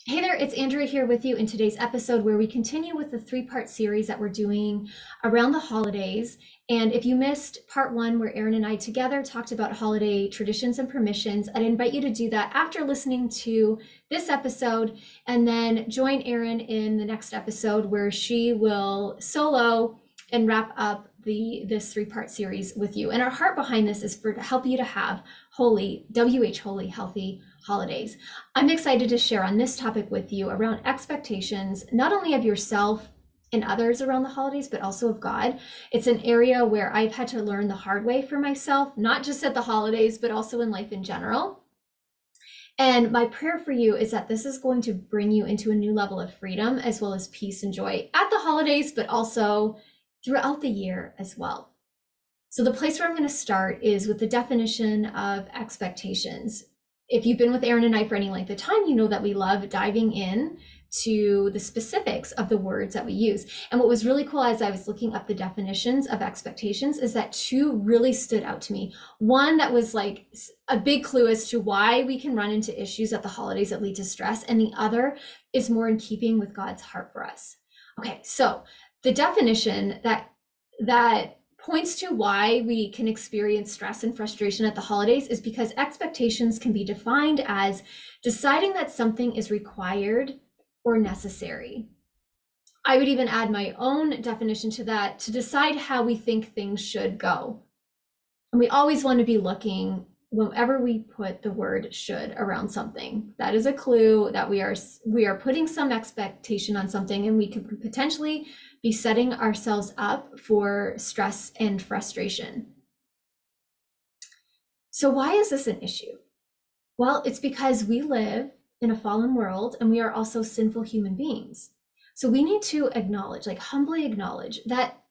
Hey there, it's Andrea here with you in today's episode where we continue with the three-part series that we're doing around the holidays. And if you missed part one, where Aaron and I together talked about holiday traditions and permissions, I'd invite you to do that after listening to this episode and then join Aaron in the next episode where she will solo and wrap up this three-part series with you. And our heart behind this is to help you to have holy, holy, healthy holidays. I'm excited to share on this topic with you around expectations, not only of yourself and others around the holidays, but also of God. It's an area where I've had to learn the hard way for myself, not just at the holidays, but also in life in general. And my prayer for you is that this is going to bring you into a new level of freedom, as well as peace and joy at the holidays, but also throughout the year as well. So the place where I'm going to start is with the definition of expectations. If you've been with Aaron and I for any length of time, you know that we love diving in to the specifics of the words that we use. And what was really cool as I was looking up the definitions of expectations is that two really stood out to me. One that was like a big clue as to why we can run into issues at the holidays that lead to stress, and the other is more in keeping with God's heart for us. Okay, so the definition that points to why we can experience stress and frustration at the holidays is because expectations can be defined as deciding that something is required or necessary. I would even add my own definition to that, to decide how we think things should go. And we always want to be looking whenever we put the word should around something. That is a clue that we are putting some expectation on something, and we could potentially be setting ourselves up for stress and frustration. So why is this an issue? Well, it's because we live in a fallen world and we are also sinful human beings. So we need to acknowledge, like humbly acknowledge, that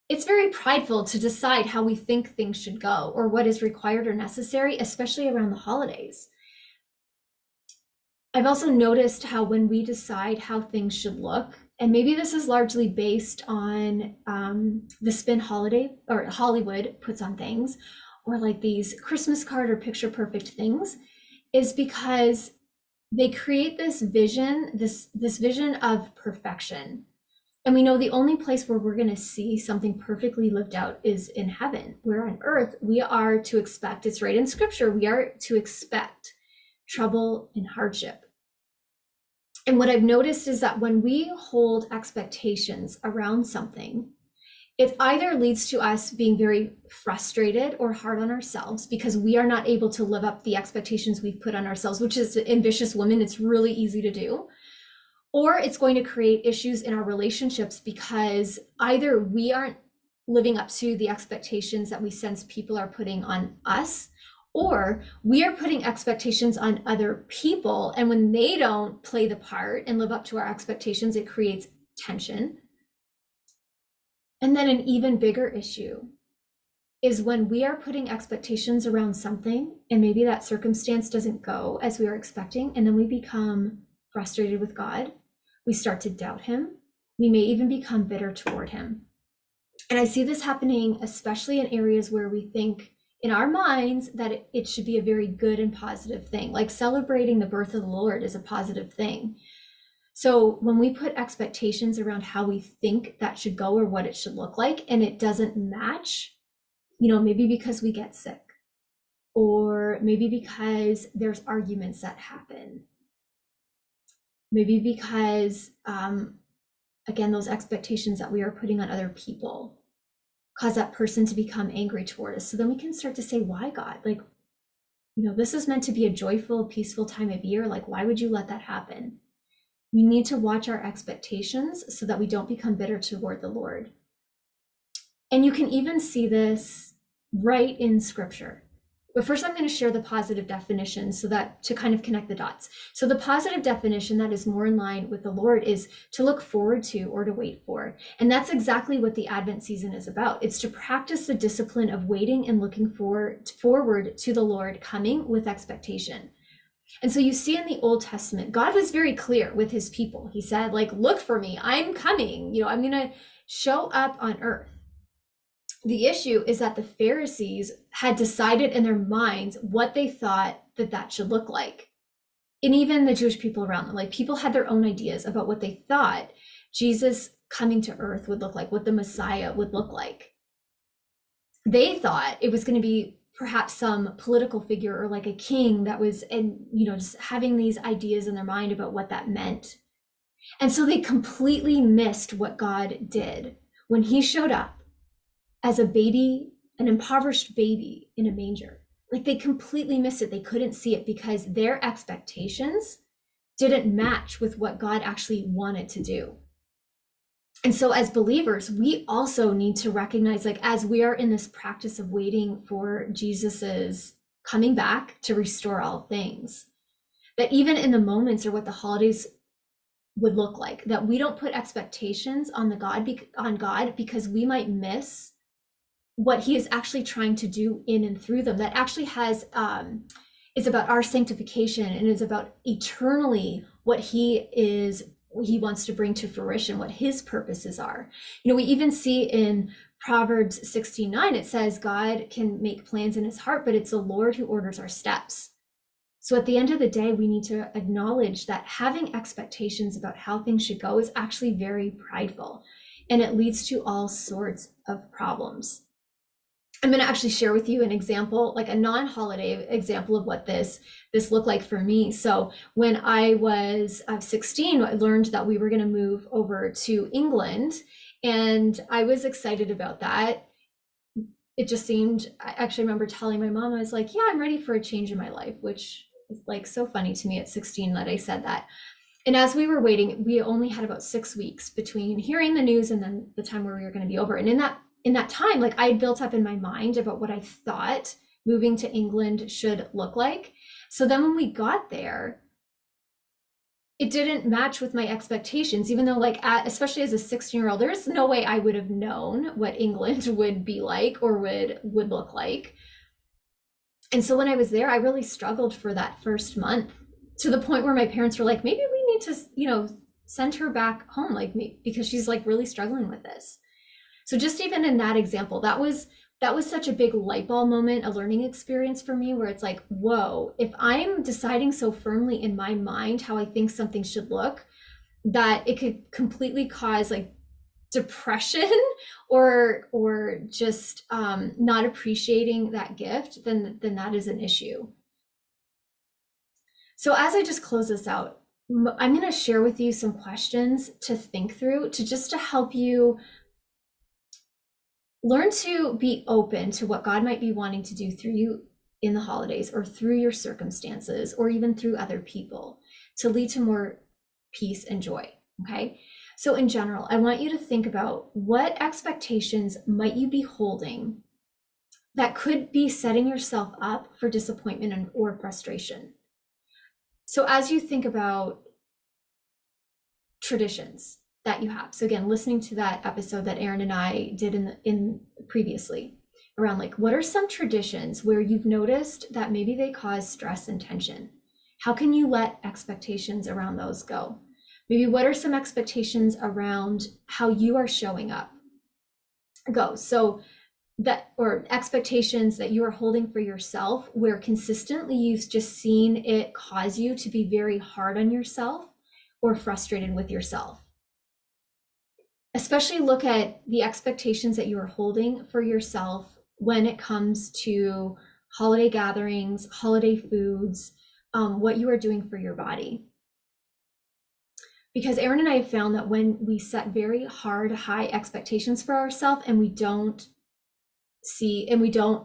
it's very prideful to decide how we think things should go or what is required or necessary, especially around the holidays. I've also noticed how when we decide how things should look, and maybe this is largely based on the spin holiday or Hollywood puts on things, or like these Christmas card or picture perfect things, is because they create this vision, this vision of perfection. And we know the only place where we're going to see something perfectly lived out is in heaven. Where on earth we are to expect, it's right in scripture, we are to expect trouble and hardship. And what I've noticed is that when we hold expectations around something, it either leads to us being very frustrated or hard on ourselves because we are not able to live up the expectations we've put on ourselves, which is ambitious women, it's really easy to do. Or it's going to create issues in our relationships because either we aren't living up to the expectations that we sense people are putting on us, or we are putting expectations on other people. And when they don't play the part and live up to our expectations, it creates tension. And then an even bigger issue is when we are putting expectations around something and maybe that circumstance doesn't go as we are expecting, and then we become frustrated with God. We start to doubt him. We may even become bitter toward him. And I see this happening especially in areas where we think in our minds that it should be a very good and positive thing, like celebrating the birth of the Lord is a positive thing. So when we put expectations around how we think that should go or what it should look like, and it doesn't match, maybe because we get sick, or maybe because there's arguments that happen, maybe because, again, those expectations that we are putting on other people cause that person to become angry toward us. So then we can start to say, why, God? Like, this is meant to be a joyful, peaceful time of year. Like, why would you let that happen? We need to watch our expectations so that we don't become bitter toward the Lord. And you can even see this right in scripture. But first I'm going to share the positive definition so that to kind of connect the dots. So the positive definition that is more in line with the Lord is to look forward to or to wait for. And that's exactly what the Advent season is about. It's to practice the discipline of waiting and looking forward to the Lord coming with expectation. And so you see in the Old Testament, God was very clear with his people. He said, like, look for me, I'm coming, I'm going to show up on earth. The issue is that the Pharisees had decided in their minds what they thought that should look like. and even the Jewish people around them, like people had their own ideas about what they thought Jesus coming to earth would look like, what the Messiah would look like. They thought it was going to be perhaps some political figure or like a king that was, and just having these ideas in their mind about what that meant. And so they completely missed what God did when he showed up as a baby, an impoverished baby in a manger. Like they completely missed it. They couldn't see it because their expectations didn't match with what God actually wanted to do. And so as believers, we also need to recognize, like, as we are in this practice of waiting for Jesus's coming back to restore all things, that even in the moments or what the holidays would look like, that we don't put expectations on God because we might miss what he is actually trying to do in and through them. That actually is about our sanctification and is about eternally what he wants to bring to fruition, what his purposes are. We even see in Proverbs 16:9, it says God can make plans in his heart, but it's the Lord who orders our steps. So at the end of the day, we need to acknowledge that having expectations about how things should go is actually very prideful, and it leads to all sorts of problems. I'm going to actually share with you an example, like a non-holiday example of what this looked like for me. So when I was 16, I learned that we were going to move over to England, and I was excited about that. It just seemed, I actually remember telling my mom, I was like, yeah, I'm ready for a change in my life, which is like so funny to me at 16 that I said that. And as we were waiting, we only had about 6 weeks between hearing the news and then the time where we were going to be over. And in that time, like I had built up in my mind about what I thought moving to England should look like. So then when we got there, it didn't match with my expectations, even though especially as a 16-year-old, there's no way I would have known what England would be like or would look like. And so when I was there, I really struggled for that first month, to the point where my parents were like, maybe we need to, send her back home, because she's like really struggling with this. So just even in that example, that was such a big light bulb moment, a learning experience for me, where it's like, whoa, if I'm deciding so firmly in my mind how I think something should look, that it could completely cause like depression or just not appreciating that gift, then that is an issue. So as I just close this out, I'm going to share with you some questions to think through, to help you learn to be open to what God might be wanting to do through you in the holidays, or through your circumstances, or even through other people, to lead to more peace and joy. Okay. So in general, I want you to think about what expectations might you be holding that could be setting yourself up for disappointment or frustration. So as you think about traditions that you have, so again, listening to that episode that Aaron and I did in previously around like, what are some traditions where you've noticed that maybe they cause stress and tension? How can you let expectations around those go? Maybe what are some expectations around how you are showing up go? So that, or expectations that you are holding for yourself, where consistently you've just seen it cause you to be very hard on yourself or frustrated with yourself. Especially look at the expectations that you are holding for yourself when it comes to holiday gatherings, holiday foods, what you are doing for your body. Because Aaron and I have found that when we set very hard, high expectations for ourselves and we don't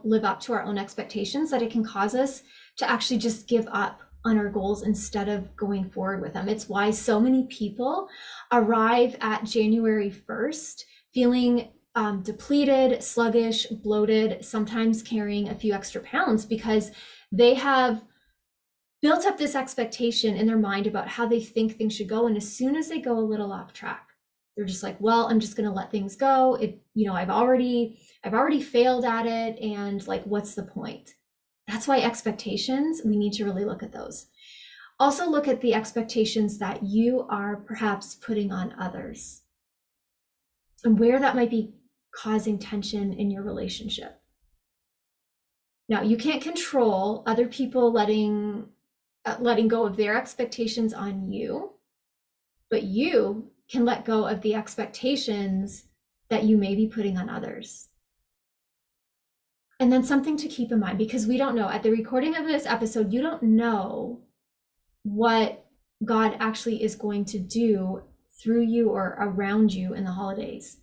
live up to our own expectations, that it can cause us to actually just give up on our goals instead of going forward with them. It's why so many people arrive at January 1st feeling depleted, sluggish, bloated, sometimes carrying a few extra pounds, because they have built up this expectation in their mind about how they think things should go. And as soon as they go a little off track, they're just like, well, I'm just going to let things go. I've already failed at it. And like, what's the point? That's why expectations, we need to really look at those. Also look at the expectations that you are perhaps putting on others and where that might be causing tension in your relationship. Now, you can't control other people letting letting go of their expectations on you, but you can let go of the expectations that you may be putting on others. And then something to keep in mind, because we don't know at the recording of this episode, you don't know what God actually is going to do through you or around you in the holidays.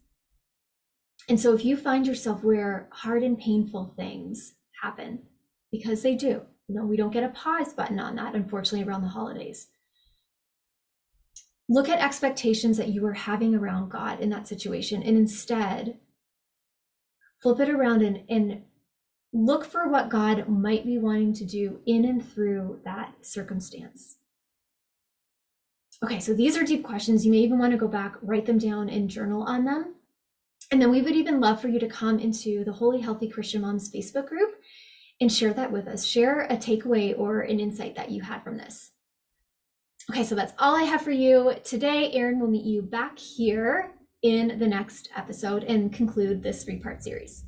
And so if you find yourself where hard and painful things happen, because they do, we don't get a pause button on that, unfortunately, around the holidays. Look at expectations that you are having around God in that situation, and instead flip it around and look for what God might be wanting to do in and through that circumstance. Okay, so these are deep questions. You may even want to go back, write them down, and journal on them. And then we would even love for you to come into the Holy Healthy Christian Moms Facebook group and share that with us. Share a takeaway or an insight that you had from this. Okay, so that's all I have for you today. Erin will meet you back here in the next episode and conclude this 3-part series.